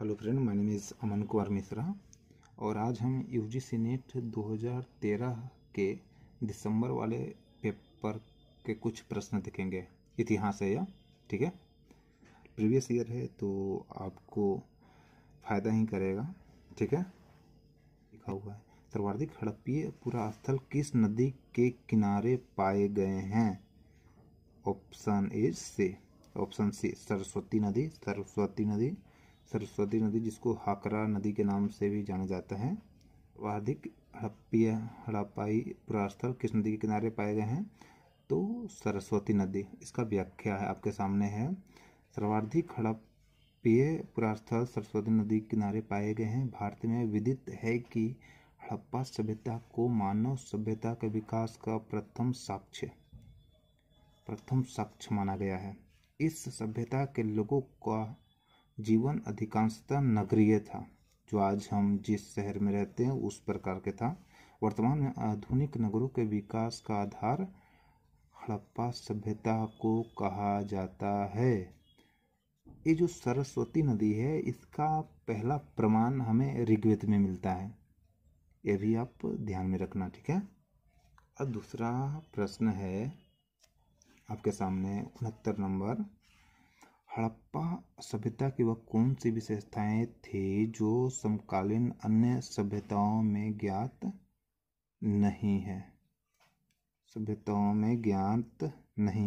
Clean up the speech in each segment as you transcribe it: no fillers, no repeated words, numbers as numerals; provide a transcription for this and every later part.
Hello friend, my name is Aman Kumar Mishra और आज हम यूजीसी नेट 2013 के दिसंबर वाले पेपर के कुछ प्रश्न देखेंगे। इतिहास है यह, ठीक है। प्रीवियस ईयर है तो आपको फ़ायदा ही करेगा, ठीक है। लिखा हुआ है, सर्वाधिक हड़प्पीय पुरास्थल किस नदी के किनारे पाए गए हैं? ऑप्शन सी सरस्वती नदी जिसको हाकरा नदी के नाम से भी जाना जाता है। सर्वाधिक हड़प्पाई पुरास्थल किस नदी के किनारे पाए गए हैं? तो सरस्वती नदी। इसका व्याख्या है आपके सामने है। सर्वाधिक हड़प्पीय पुरास्थल सरस्वती नदी के किनारे पाए गए हैं। भारत में विदित है कि हड़प्पा सभ्यता को मानव सभ्यता के विकास का प्रथम साक्ष्य माना गया है। इस सभ्यता के लोगों का जीवन अधिकांशतः नगरीय था, जो आज हम जिस शहर में रहते हैं उस प्रकार के था। वर्तमान में आधुनिक नगरों के विकास का आधार हड़प्पा सभ्यता को कहा जाता है। ये जो सरस्वती नदी है, इसका पहला प्रमाण हमें ऋग्वेद में मिलता है। ये भी आप ध्यान में रखना, ठीक है। और दूसरा प्रश्न है आपके सामने 69 नंबर। हड़प्पा सभ्यता की वह कौन सी विशेषताएं थी जो समकालीन अन्य सभ्यताओं में ज्ञात नहीं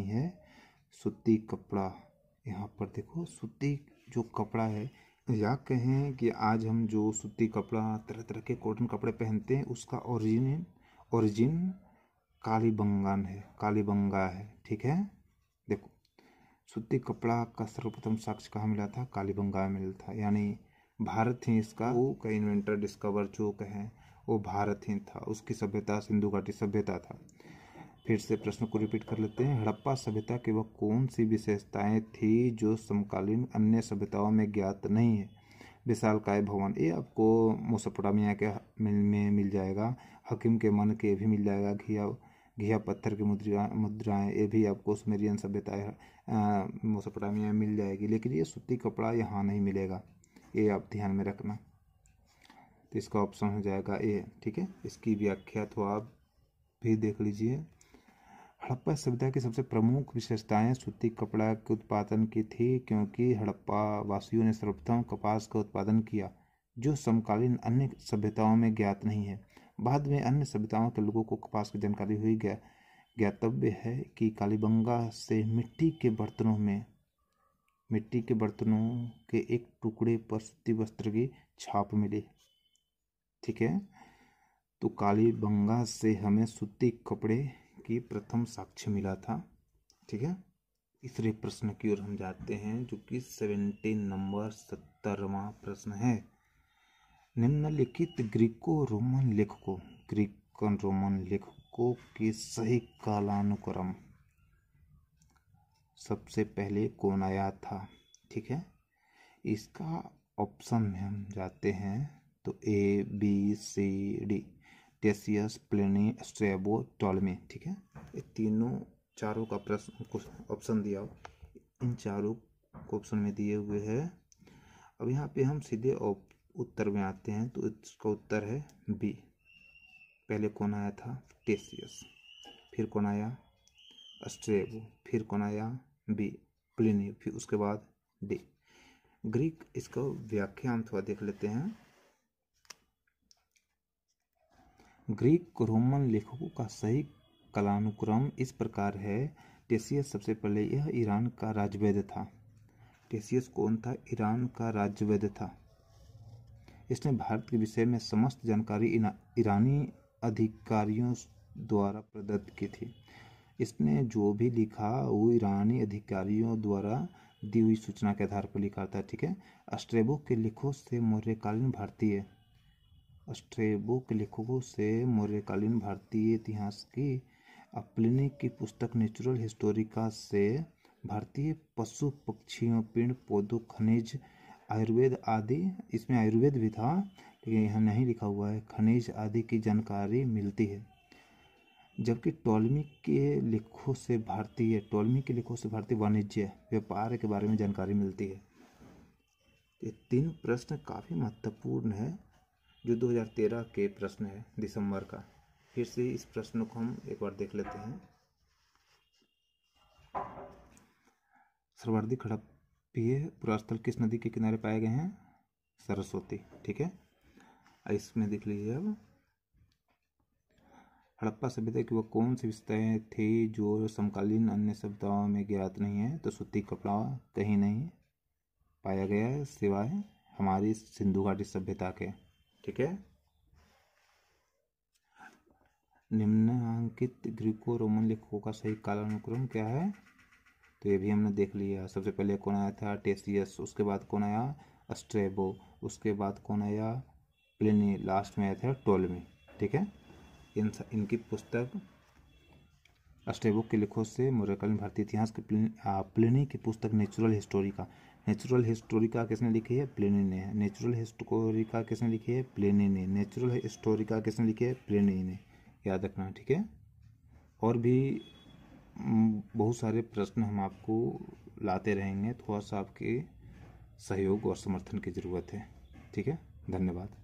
है? सूती कपड़ा। यहाँ पर देखो, सूती जो कपड़ा है, या कहें कि आज हम जो सूती कपड़ा तरह तरह के कॉटन कपड़े पहनते हैं, उसका ओरिजिन कालीबंगा है, ठीक है। देखो, सूती कपड़ा का सर्वप्रथम साक्ष्य कहाँ मिला था? कालीबंगा में मिला था, यानी भारत ही इसका का इन्वेंटर डिस्कवर जो कहें वो भारत ही था। उसकी सभ्यता सिंधु घाटी सभ्यता था। फिर से प्रश्न को रिपीट कर लेते हैं। हड़प्पा सभ्यता की वह कौन सी विशेषताएं थी जो समकालीन अन्य सभ्यताओं में ज्ञात नहीं है? विशालकाय भवन, ये आपको मेसोपोटामिया के में मिल जाएगा। हकीम के मन के भी मिल जाएगा। घिया पत्थर की मुद्राएं, ये भी आपको सुमेरियन सभ्यता मेसोपोटामिया में मिल जाएगी। लेकिन ये सूती कपड़ा यहाँ नहीं मिलेगा, ये आप ध्यान में रखना। तो इसका ऑप्शन हो जाएगा ए, ठीक है। इसकी व्याख्या तो आप भी देख लीजिए। हड़प्पा सभ्यता की सबसे प्रमुख विशेषताएं सूती कपड़ा के उत्पादन की थी, क्योंकि हड़प्पा वासियों ने सर्वप्रथम कपास का उत्पादन किया, जो समकालीन अन्य सभ्यताओं में ज्ञात नहीं है। बाद में अन्य सभ्यताओं के लोगों को कपास की जानकारी हुई। ज्ञातव्य है कि कालीबंगा से मिट्टी के बर्तनों के एक टुकड़े पर सूती वस्त्र की छाप मिली, ठीक है। तो कालीबंगा से हमें सूती कपड़े की प्रथम साक्ष्य मिला था, ठीक है। तीसरे प्रश्न की ओर हम जाते हैं, जो कि 17 नंबर 70वां प्रश्न है। निम्नलिखित ग्रीको रोमन लेखकों की सही कालानुक्रम सबसे पहले कौन आया था, ठीक है। इसका ऑप्शन में हम जाते हैं तो A B C D, Ctesias, Pliny, Strabo, Ptolemy, ठीक है। ये चारों का प्रश्न कुछ ऑप्शन दिया हो, इन चारों को ऑप्शन में दिए हुए है। अब यहाँ पे हम सीधे उत्तर में आते हैं, तो इसका उत्तर है बी। पहले कौन आया था? टेसियस। फिर कौन आया? स्ट्रैबो। फिर कौन आया? B, Pliny. फिर उसके बाद डी, ग्रीक। इसका व्याख्या हम थोड़ा देख लेते हैं। ग्रीक रोमन लेखकों का सही कालानुक्रम इस प्रकार है। टेसियस सबसे पहले, यह ईरान का राजवैद्य था। टेसियस कौन था? ईरान का राजवैद्य था। इसने भारत के विषय में समस्त जानकारी ईरानी अधिकारियों द्वारा प्रदत्त की थी। इसने जो भी लिखा वो ईरानी अधिकारियों द्वारा दी हुई सूचना के आधार पर लिखा था, ठीक है। स्ट्रैबो के लेखों से मौर्यकालीन भारतीय इतिहास की, प्लिनी की पुस्तक नेचुरल हिस्टोरिका से भारतीय पशु पक्षियों, पेड़ पौधों, खनिज, आयुर्वेद आदि, इसमें आयुर्वेद भी था लेकिन यहाँ नहीं लिखा हुआ है, खनिज आदि की जानकारी मिलती है। जबकि टॉलमी के लेखों से भारतीय वाणिज्य, व्यापार के बारे में जानकारी मिलती है। ये 3 प्रश्न काफ़ी महत्वपूर्ण है, जो 2013 के प्रश्न है दिसंबर का। फिर से इस प्रश्न को हम एक बार देख लेते हैं। सर्वाधिक हड़प्पीय पुरास्थल किस नदी के किनारे पाए गए हैं? सरस्वती। ठीक है, इसमें देख लीजिए अब, हड़प्पा सभ्यता की वह कौन सी विशेषताएं थी जो समकालीन अन्य सभ्यताओं में ज्ञात नहीं है? तो सूती कपड़ा कहीं नहीं पाया गया है सिवाय हमारी सिंधु घाटी सभ्यता के। ठीक है, निम्नांकित ग्रीको रोमन लेखकों का सही कालानुक्रम क्या है? तो ये भी हमने देख लिया। सबसे पहले कौन आया था? टेसियस। उसके बाद कौन आया? स्ट्रेबो। उसके बाद कौन आया? प्लिनी। लास्ट में आया था टोलेमी। ठीक है, इनकी पुस्तक स्ट्रेबो के लेखों से मौर्यकालीन भारतीय इतिहास के प्लिनी की पुस्तक नेचुरल हिस्टोरिका। नेचुरल हिस्टोरिका किसने लिखी है? प्लिनी ने। नेचुरल हिस्टोरिका किसने लिखी है? प्लिनी ने। नेचुरल हिस्टोरिका किसने लिखी है? प्लिनी ने। याद रखना। ठीक है, और भी बहुत सारे प्रश्न हम आपको लाते रहेंगे। थोड़ा सा आपके सहयोग और समर्थन की ज़रूरत है। ठीक है, धन्यवाद।